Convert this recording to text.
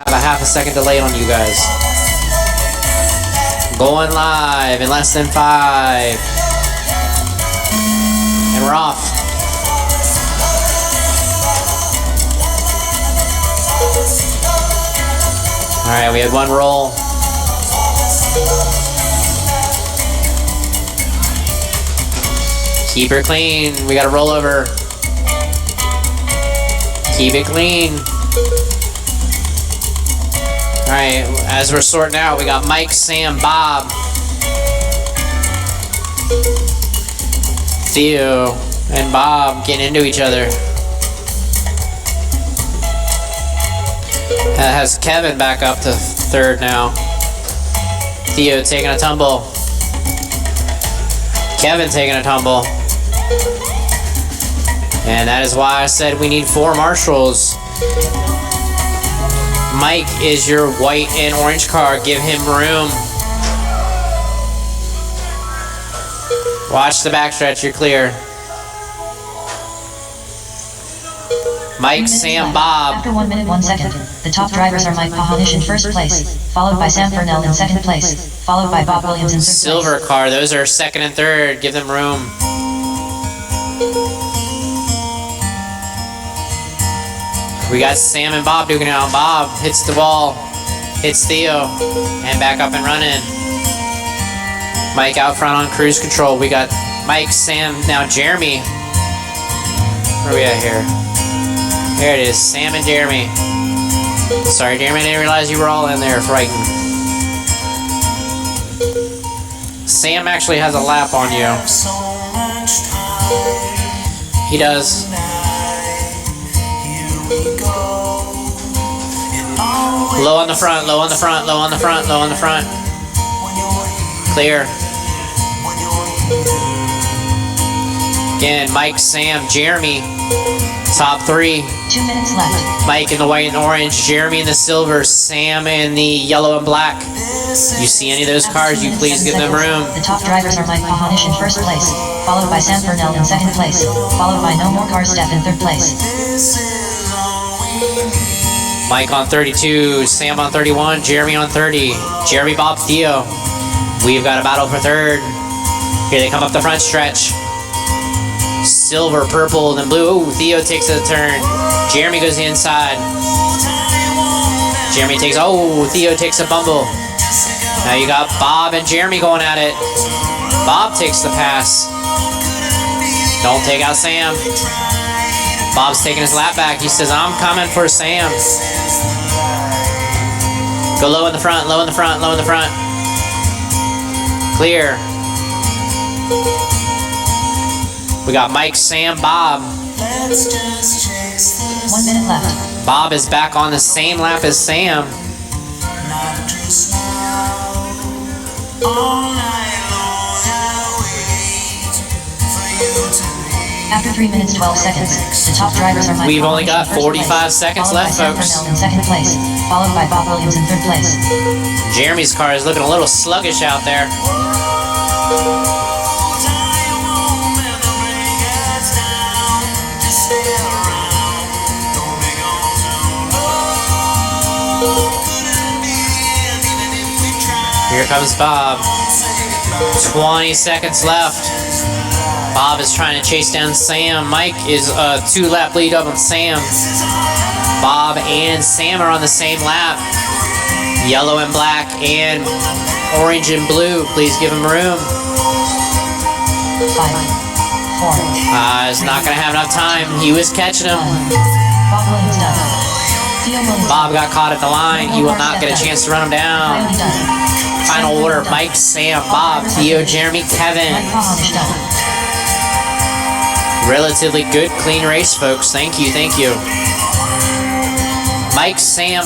have a half a second delay on you guys. Going live in less than 5. And we're off. Alright, we had one roll. Keep her clean. We got a rollover. Keep it clean. Alright, as we're sorting out, we got Mike, Sam, Bob, Theo, and Bob getting into each other. That has Kevin back up to third now. Theo taking a tumble. Kevin taking a tumble. And that is why I said we need 4 marshals. Mike is your white and orange car. Give him room. Watch the backstretch. You're clear. Mike, Sam, Bob. After 1 minute 1 second, the top drivers are Mike Pahanish in first place, followed by Sam Furnell in second place, followed by Bob Williams in third place. Silver car. Those are second and third. Give them room. We got Sam and Bob duking out. Bob hits the wall, hits Theo, and back up and running. Mike out front on cruise control. We got Mike, Sam, now Jeremy. Where are we at here? There it is, Sam and Jeremy. Sorry, Jeremy, I didn't realize you were all in there frightened. Sam actually has a lap on you. He does. Low on the front, low on the front, low on the front, low on the front. Clear. Again, Mike, Sam, Jeremy. Top 3. 2 minutes left. Mike in the white and orange, Jeremy in the silver, Sam in the yellow and black. You see any of those cars, you please give them room. The top drivers are Mike Pahanish in first place, followed by Sam Furnell in second place, followed by No More Car Steph in third place. Mike on 32, Sam on 31, Jeremy on 30, Jeremy, Bob, Theo. We've got a battle for third. Here they come up the front stretch. Silver, purple, then blue. Oh, Theo takes a turn. Jeremy goes inside. Jeremy takes, oh, Theo takes a bumble. Now you got Bob and Jeremy going at it. Bob takes the pass. Don't take out Sam. Bob's taking his lap back. He says, I'm coming for Sam. Go low in the front, low in the front, low in the front. Clear. We got Mike, Sam, Bob. 1 minute left. Bob is back on the same lap as Sam. After 3 minutes 12 seconds, the top drivers are Mike. We've only got Pahanish in first 45 place, seconds followed left, by Sam folks. Furnell in second place, followed by Bob Williams in third place. Jeremy's car is looking a little sluggish out there. Here comes Bob. 20 seconds left. Bob is trying to chase down Sam. Mike is a 2-lap lead up on Sam. Bob and Sam are on the same lap. Yellow and black and orange and blue. Please give him room. 5, 4. He's not going to have enough time. He was catching him. Bob Williams done. Theo Williams Bob got caught at the line. He will not get a chance to run him down. Coyote done. Final order, Mike, Sam, Bob, Theo, Jeremy, Kevin. Mike Pahanish done. Relatively good, clean race, folks. Thank you, thank you. Mike, Sam,